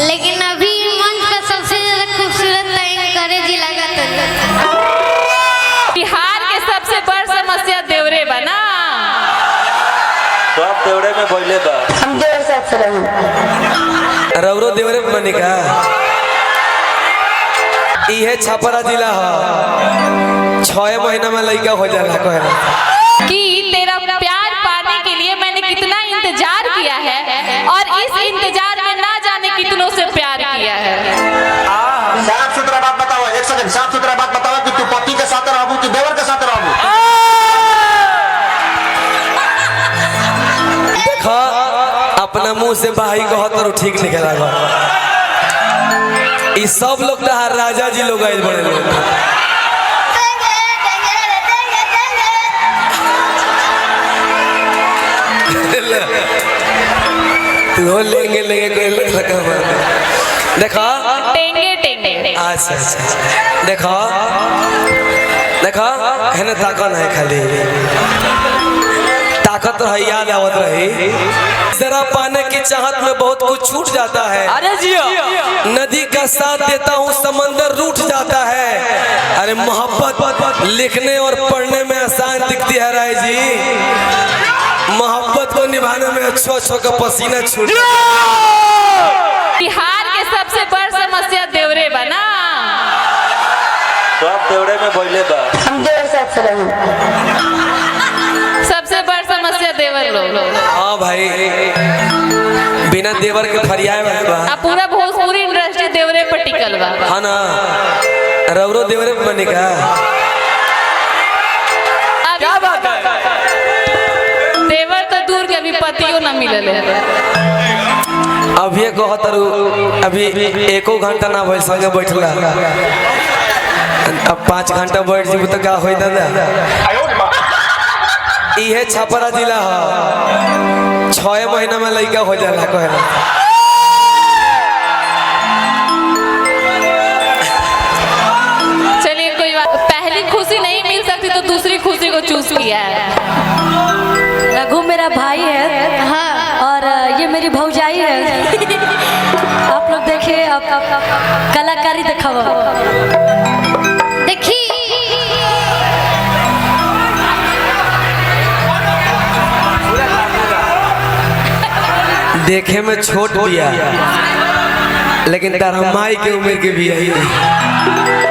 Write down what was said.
लेकिन अभी मंच का सबसे ज्यादा खूबसूरत लाइन करे जी लगा बिहार के सबसे बड़ समस्या देवरे बना। सब देवरे में बोले बा। हम देवर साथ से रहूं। रौरो देवरे में बने का इहे छपरा जिला है 6 महीना में लड़का हो जाला कहना कि तेरा प्यार पाने के लिए मैंने कितना इंतजार किया है और इस इंतजार में ना जाने कितनों से प्यार किया है। साफ सुथरा बात बताओ, एक सेकंड, साफ सुथरा बात बताओ कि तू पति के साथ रहबू कि देवर के साथ रहबू। देखा अपना मुंह से भाई कहत और ठीक निकला बा। ई सब लोग तो राजा जी लोग आइल बड़े लोग तू लेंगे लेंगे कोई लगा मार देखा टेंगे टेंगे अच्छा अच्छा देखा देखा है ना ताकत है खाली ताकत है याद आवत रही जरा पाने की चाहत में बहुत कुछ छूट जाता है। अरे जियो नदी का साथ देता हूँ समंदर रूठ जाता है। अरे मोहब्बत लिखने और पढ़ने में आसान दिखती है राय जी, मोहब्बत को निभाने में अच्छो का पसीना छूट। बिहार के सबसे बड़ समस्या देवरे बना। सब देवरे में बोले बा। हम देवर साथ से रहूं। सबसे बड़ समस्या देवर लोग। हाँ भाई बिना देवर के फरियाए बा। अब पूरा भोजपुरी इंडस्ट्री देवरे पर टिकल बा। हाँ ना रौरो देवरे में बने का क्या बात है। देवर तो दूर के अभी पतियों न मिलल है। अभी कहतरू अभी एको घंटा ना भइल संगे बैठला अब 5 घंटा बैठ जीबू तो का होई दादा। इहे छपरा जिला है 6 महीना में लड़का हो जाला कहना चलिए कोई बात, पहली खुशी नहीं मिल सकती तो दूसरी खुशी को चूज किया है। रघु मेरा भाई है। हाँ। और ये मेरी भौजाई है। आप लोग देखिए आप कलाकारी दिखाओ। देखी देखे में छोट बिया लेकिन तारा माई के उम्र के बिया ही नहीं।